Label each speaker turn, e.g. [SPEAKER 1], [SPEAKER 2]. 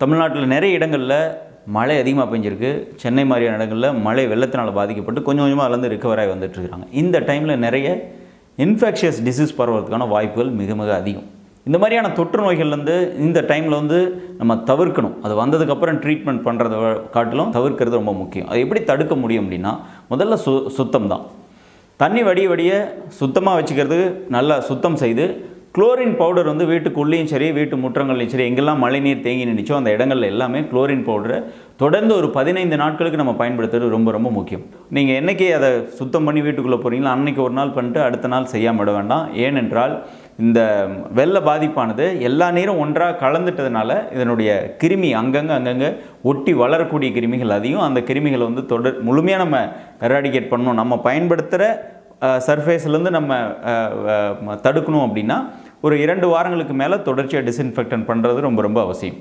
[SPEAKER 1] தமிழ்நாட்டில் நிறைய இடங்களில் மழை அதிகமாக பெஞ்சிருக்கு. சென்னை மாதிரியான இடங்களில் மழை வெள்ளத்தினால் பாதிக்கப்பட்டு கொஞ்சம் கொஞ்சமாக அதுலேருந்து ரிகவர் ஆகி வந்துட்டுருக்காங்க. இந்த டைமில் நிறைய இன்ஃபெக்ஷியஸ் டிசீஸ் பரவறதுக்கான வாய்ப்புகள் மிக மிக அதிகம். இந்த மாதிரியான தொற்று நோய்கள்லேருந்து இந்த டைமில் நம்ம தவிர்க்கணும். அது வந்ததுக்கப்புறம் ட்ரீட்மெண்ட் பண்ணுறத காட்டிலும் தவிர்க்கிறது ரொம்ப முக்கியம். அதை எப்படி தடுக்க முடியும் அப்படின்னா, முதல்ல சுத்தம் தான். தண்ணி வடிய வடிய சுத்தமாக வச்சுக்கிறது, நல்லா சுத்தம் செய்து குளோரின் பவுடர் வீட்டுக்குள்ளேயும் சரி, வீட்டு முற்றங்கள்லையும் சரி, எங்கெல்லாம் மழைநீர் தேங்கி நின்றுச்சோ அந்த இடங்கள்ல எல்லாமே குளோரின் பவுடரை தொடர்ந்து ஒரு 15 நாட்களுக்கு நம்ம பயன்படுத்துறது ரொம்ப ரொம்ப முக்கியம். நீங்கள் என்றைக்கு அதை சுத்தம் பண்ணி வீட்டுக்குள்ளே போகிறீங்களோ அன்றைக்கி ஒரு நாள் பண்ணிட்டு அடுத்த நாள் செய்யாமல் விட வேண்டாம். ஏனென்றால் இந்த வெள்ள பாதிப்பானது எல்லா நீரும் ஒன்றாக கலந்துட்டதுனால இதனுடைய கிருமி அங்கங்கே ஒட்டி வளரக்கூடிய கிருமிகள் அதிகம். அந்த கிருமிகளை முழுமையாக நம்ம எராடிகேட் பண்ணணும். நம்ம பயன்படுத்துகிற சர்ஃபேஸ்லேருந்து நம்ம தடுக்கணும் அப்படின்னா ஒரு 2 வாரங்களுக்கு மேலே தொடர்ச்சியாக டிஸ்இன்ஃபெக்டன் பண்ணுறது ரொம்ப ரொம்ப அவசியம்.